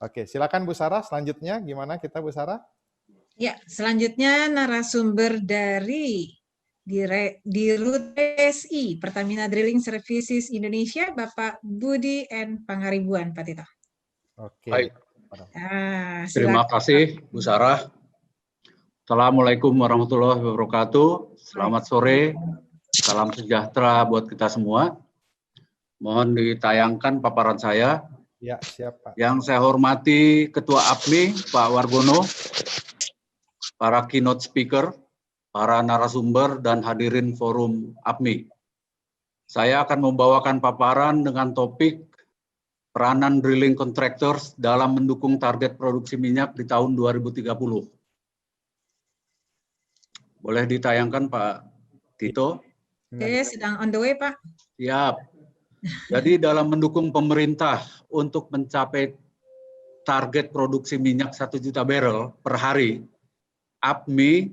Oke, silakan Bu Sarah. Selanjutnya gimana kita Bu Sarah? Ya, selanjutnya narasumber dari Dirut PSI Pertamina Drilling Services Indonesia, Bapak Budi N. Pangaribuan, Pak Tito. Oke. Baik. Silakan. Terima kasih Bu Sarah. Assalamualaikum warahmatullahi wabarakatuh. Selamat sore. Salam sejahtera buat kita semua. Mohon ditayangkan paparan saya. Ya, siap Pak. Yang saya hormati Ketua APMI, Pak Wargono, para keynote speaker, para narasumber, dan hadirin forum APMI. Saya akan membawakan paparan dengan topik peranan drilling contractors dalam mendukung target produksi minyak di tahun 2030. Boleh ditayangkan Pak Tito? Oke, sedang on the way Pak. Siap. Jadi dalam mendukung pemerintah untuk mencapai target produksi minyak 1 juta barrel per hari, APMI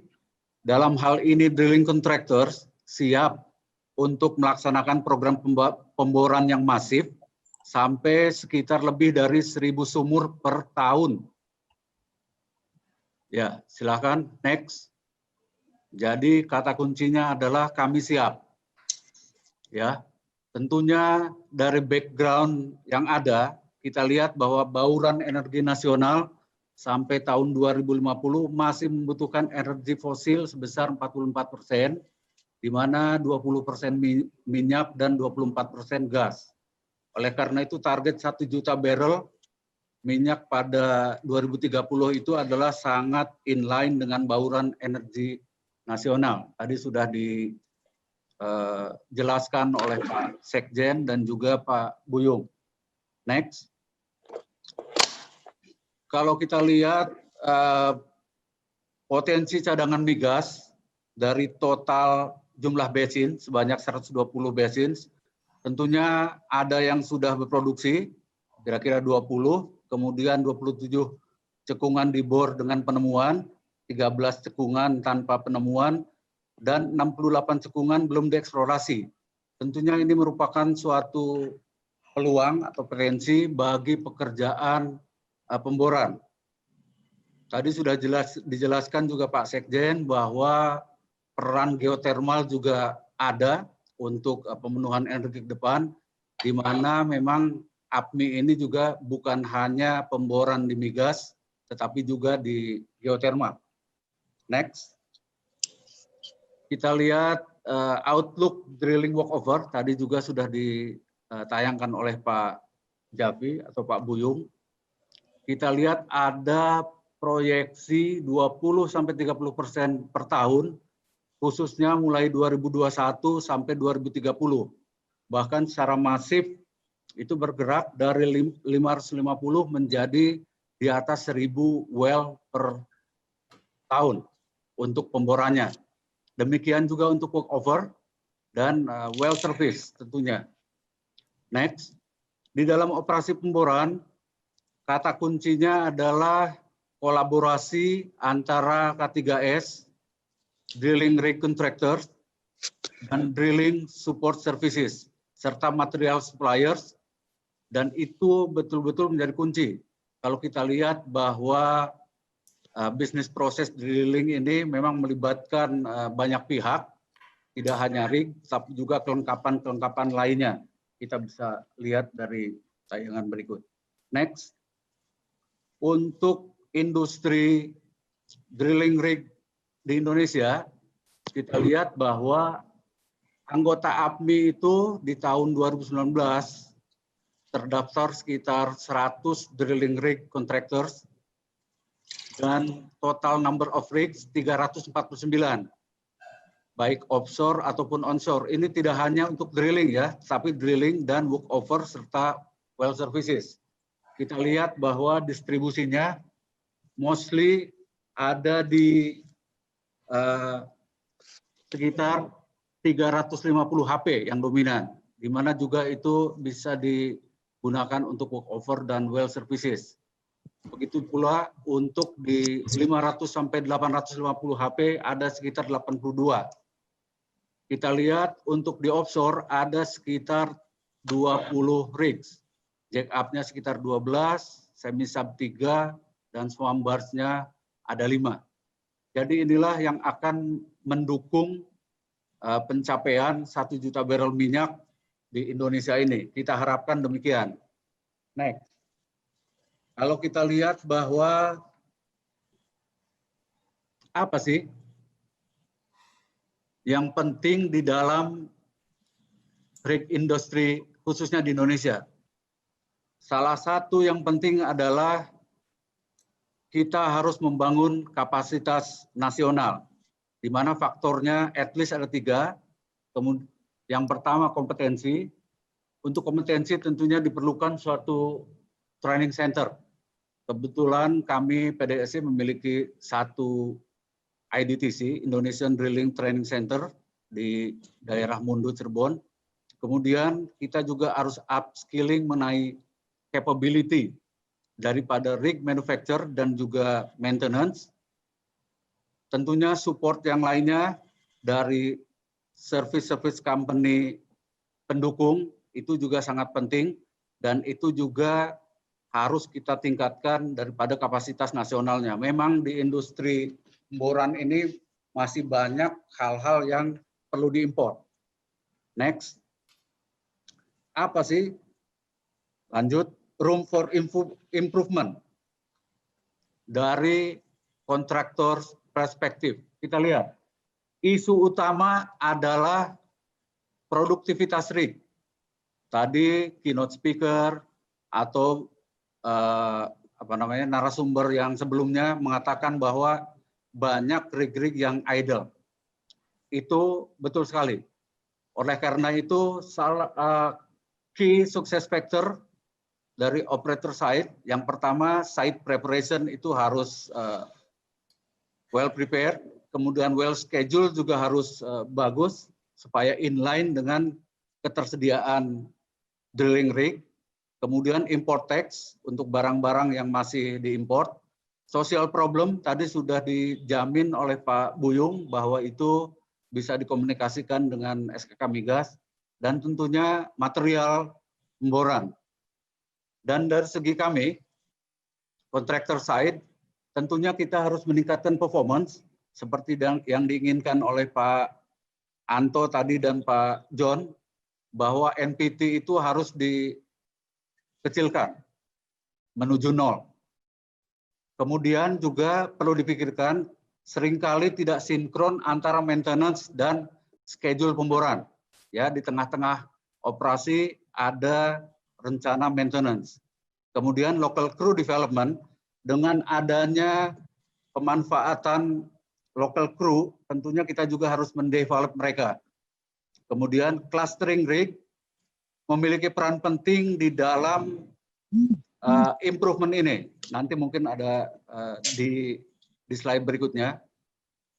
dalam hal ini drilling contractors siap untuk melaksanakan program pemboran yang masif sampai sekitar lebih dari 1.000 sumur per tahun. Ya, silakan next. Jadi kata kuncinya adalah kami siap. Ya. Tentunya dari background yang ada, kita lihat bahwa bauran energi nasional sampai tahun 2050 masih membutuhkan energi fosil sebesar 44%, di mana 20% minyak dan 24% gas. Oleh karena itu target 1 juta barrel minyak pada 2030 itu adalah sangat inline dengan bauran energi nasional. Tadi sudah dijelaskan oleh Pak Sekjen dan juga Pak Buyung. Next. Kalau kita lihat potensi cadangan migas dari total jumlah basin sebanyak 120 basin, tentunya ada yang sudah berproduksi, kira-kira 20, kemudian 27 cekungan dibor dengan penemuan, 13 cekungan tanpa penemuan, dan 68 cekungan belum dieksplorasi. Tentunya ini merupakan suatu peluang atau potensi bagi pekerjaan pemboran. Tadi sudah dijelaskan juga Pak Sekjen bahwa peran geotermal juga ada untuk pemenuhan energi ke depan, di mana memang APMI ini juga bukan hanya pemboran di migas, tetapi juga di geotermal. Next. Kita lihat outlook drilling workover, tadi juga sudah ditayangkan oleh Pak Javi atau Pak Buyung. Kita lihat ada proyeksi 20-30% per tahun, khususnya mulai 2021 sampai 2030. Bahkan secara masif itu bergerak dari 550 menjadi di atas 1.000 well per tahun untuk pemborannya. Demikian juga untuk workover dan well service tentunya. Next, di dalam operasi pemboran, kata kuncinya adalah kolaborasi antara K3S, drilling rig contractors, dan drilling support services, serta material suppliers, dan itu betul-betul menjadi kunci. Kalau kita lihat bahwa bisnis proses drilling ini memang melibatkan banyak pihak, tidak hanya rig, tapi juga kelengkapan-kelengkapan lainnya. Kita bisa lihat dari tayangan berikut. Next. Untuk industri drilling rig di Indonesia, kita lihat bahwa anggota APMI itu di tahun 2019 terdaftar sekitar 100 drilling rig contractors, dan total number of rigs 349, baik offshore ataupun onshore. Ini tidak hanya untuk drilling ya, tapi drilling dan workover serta well services. Kita lihat bahwa distribusinya mostly ada di sekitar 350 HP yang dominan, di mana juga itu bisa digunakan untuk workover dan well services. Begitu pula untuk di 500 sampai 850 HP ada sekitar 82. Kita lihat untuk di offshore ada sekitar 20 rigs. Jack up-nya sekitar 12, semi-sub 3, dan swamp bars-nya ada 5. Jadi inilah yang akan mendukung pencapaian 1 juta barrel minyak di Indonesia ini. Kita harapkan demikian. Next. Kalau kita lihat bahwa apa sih yang penting di dalam rig industri khususnya di Indonesia. Salah satu yang penting adalah kita harus membangun kapasitas nasional, di mana faktornya at least ada 3. Kemudian yang pertama kompetensi. Untuk kompetensi tentunya diperlukan suatu training center. Kebetulan kami PDSI memiliki satu IDTC, Indonesian Drilling Training Center, di daerah Mundu, Cirebon. Kemudian kita juga harus upskilling mengenai capability daripada rig manufacturer dan juga maintenance. Tentunya support yang lainnya dari service company pendukung itu juga sangat penting, dan itu juga harus kita tingkatkan daripada kapasitas nasionalnya. Memang di industri pemboran ini masih banyak hal-hal yang perlu diimpor. Next. Apa sih? Lanjut, room for improvement. Dari kontraktor perspektif, kita lihat. Isu utama adalah produktivitas rig. Tadi keynote speaker atau narasumber yang sebelumnya mengatakan bahwa banyak rig-rig yang idle. Itu betul sekali. Oleh karena itu, key success factor dari operator side, yang pertama site preparation itu harus well prepared, kemudian well schedule juga harus bagus supaya inline dengan ketersediaan drilling rig. Kemudian import tax untuk barang-barang yang masih diimport. Social problem tadi sudah dijamin oleh Pak Buyung bahwa itu bisa dikomunikasikan dengan SKK Migas, dan tentunya material pemboran. Dan dari segi kami, contractor side, tentunya kita harus meningkatkan performance seperti yang diinginkan oleh Pak Anto tadi dan Pak John, bahwa NPT itu harus dikecilkan menuju 0. Kemudian juga perlu dipikirkan seringkali tidak sinkron antara maintenance dan schedule pemboran. Ya, di tengah-tengah operasi ada rencana maintenance. Kemudian local crew development, dengan adanya pemanfaatan local crew, tentunya kita juga harus mendevelop mereka. Kemudian clustering rig memiliki peran penting di dalam improvement ini. Nanti mungkin ada di slide berikutnya.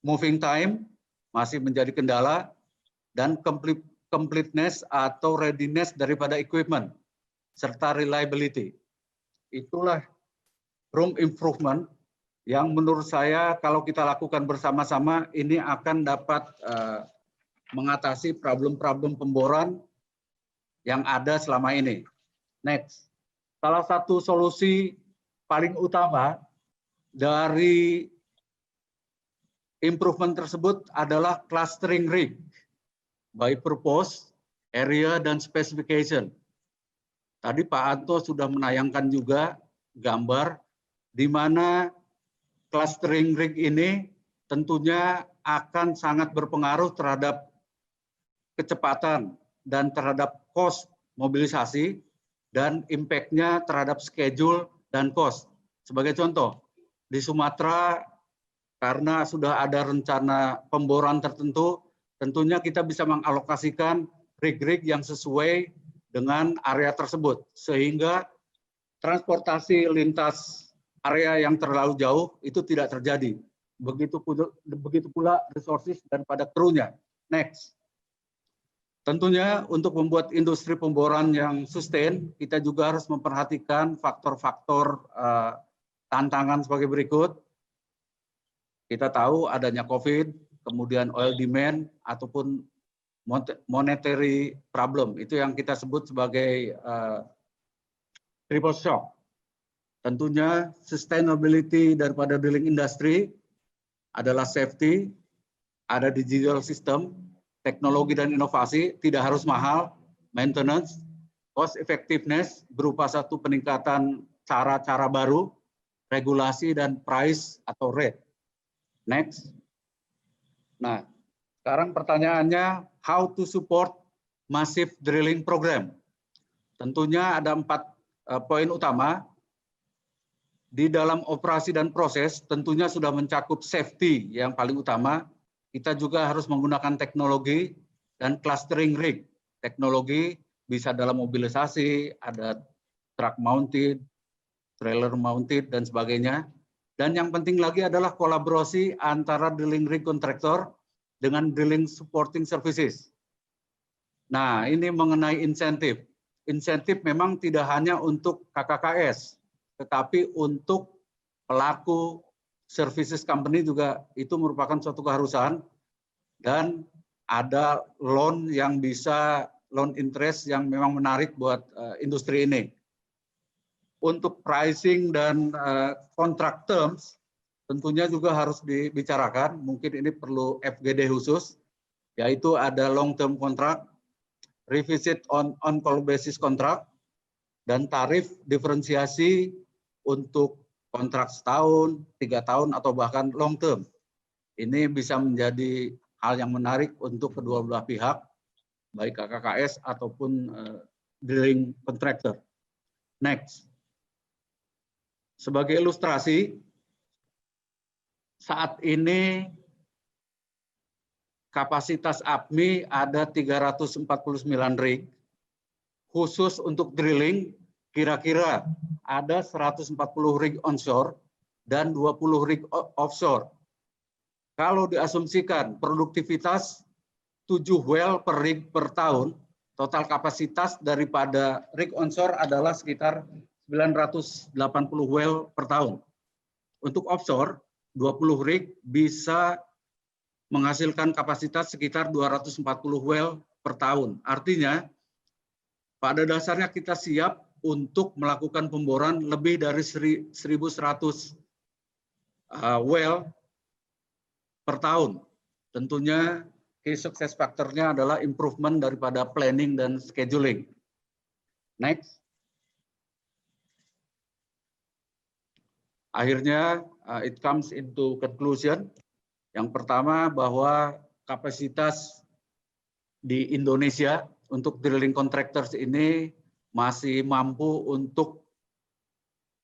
Moving time masih menjadi kendala, dan completeness atau readiness daripada equipment, serta reliability. Itulah room improvement yang menurut saya kalau kita lakukan bersama-sama ini akan dapat mengatasi problem-problem pemboran yang ada selama ini. Next. Salah satu solusi paling utama dari improvement tersebut adalah clustering rig by purpose, area, dan specification. Tadi Pak Anto sudah menayangkan juga gambar di mana clustering rig ini tentunya akan sangat berpengaruh terhadap kecepatan dan terhadap cost mobilisasi dan impact-nya terhadap schedule dan cost. Sebagai contoh, di Sumatera karena sudah ada rencana pemboran tertentu, tentunya kita bisa mengalokasikan rig-rig yang sesuai dengan area tersebut, sehingga transportasi lintas area yang terlalu jauh itu tidak terjadi. Begitu pula resources daripada krunya. Next. Tentunya untuk membuat industri pemboran yang sustain, kita juga harus memperhatikan faktor-faktor tantangan sebagai berikut. Kita tahu adanya COVID, kemudian oil demand, ataupun monetary problem. Itu yang kita sebut sebagai triple shock. Tentunya sustainability daripada drilling industry adalah safety, ada digital system, teknologi dan inovasi, tidak harus mahal, maintenance, cost effectiveness berupa satu peningkatan cara-cara baru, regulasi dan price atau rate. Next. Nah, sekarang pertanyaannya, how to support massive drilling program? Tentunya ada 4 poin utama. Di dalam operasi dan proses tentunya sudah mencakup safety yang paling utama. Kita juga harus menggunakan teknologi dan clustering rig. Teknologi bisa dalam mobilisasi, ada truck mounted, trailer mounted, dan sebagainya. Dan yang penting lagi adalah kolaborasi antara drilling rig contractor dengan drilling supporting services. Nah, ini mengenai insentif. Insentif memang tidak hanya untuk KKKS, tetapi untuk pelaku services company juga itu merupakan suatu keharusan, dan ada loan yang bisa, loan interest yang memang menarik buat industri ini. Untuk pricing dan contract terms tentunya juga harus dibicarakan, mungkin ini perlu FGD khusus, yaitu ada long term contract, revisit on call basis contract, dan tarif diferensiasi untuk kontrak setahun, 3 tahun, atau bahkan long term. Ini bisa menjadi hal yang menarik untuk kedua belah pihak, baik KKKS ataupun drilling contractor. Next. Sebagai ilustrasi, saat ini kapasitas APMI ada 349 rig, khusus untuk drilling kira-kira ada 140 rig onshore dan 20 rig offshore. Kalau diasumsikan produktivitas 7 well per rig per tahun, total kapasitas daripada rig onshore adalah sekitar 980 well per tahun. Untuk offshore, 20 rig bisa menghasilkan kapasitas sekitar 240 well per tahun. Artinya, pada dasarnya kita siap untuk melakukan pemboran lebih dari 1.100 well per tahun. Tentunya key success factor-nya adalah improvement daripada planning dan scheduling. Next. Akhirnya, it comes into conclusion. Yang pertama bahwa kapasitas di Indonesia untuk drilling contractors ini masih mampu untuk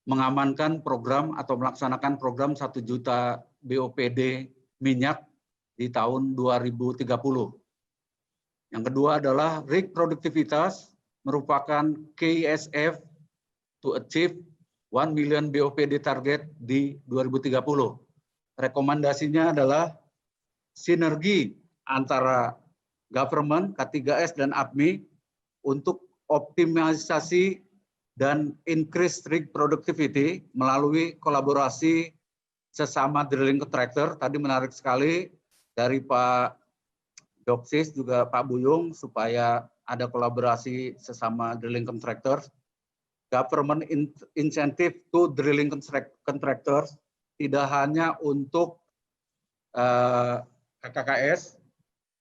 mengamankan program atau melaksanakan program 1 juta BOPD minyak di tahun 2030. Yang kedua adalah rig produktivitas merupakan KSF to achieve 1 million BOPD target di 2030. Rekomendasinya adalah sinergi antara government, K3S, dan APMI untuk optimalisasi dan increase rig productivity melalui kolaborasi sesama drilling contractor. Tadi menarik sekali dari Pak Doksis juga Pak Buyung supaya ada kolaborasi sesama drilling contractors. Government incentive to drilling contractors tidak hanya untuk KKKS,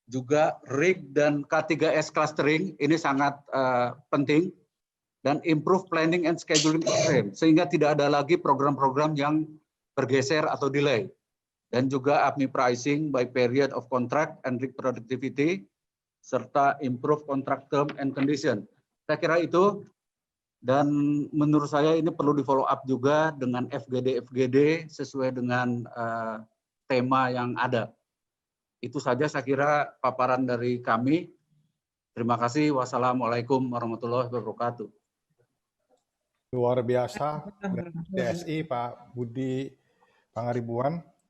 juga rig dan K3S clustering ini sangat penting, dan improve planning and scheduling program sehingga tidak ada lagi program-program yang bergeser atau delay, dan juga APMI pricing by period of contract and rig productivity serta improve contract term and condition. Saya kira itu, dan menurut saya ini perlu di follow up juga dengan FGD sesuai dengan tema yang ada. Itu saja saya kira paparan dari kami. Terima kasih. Wassalamualaikum warahmatullahi wabarakatuh. Luar biasa dari DSI Pak Budi Pangaribuan.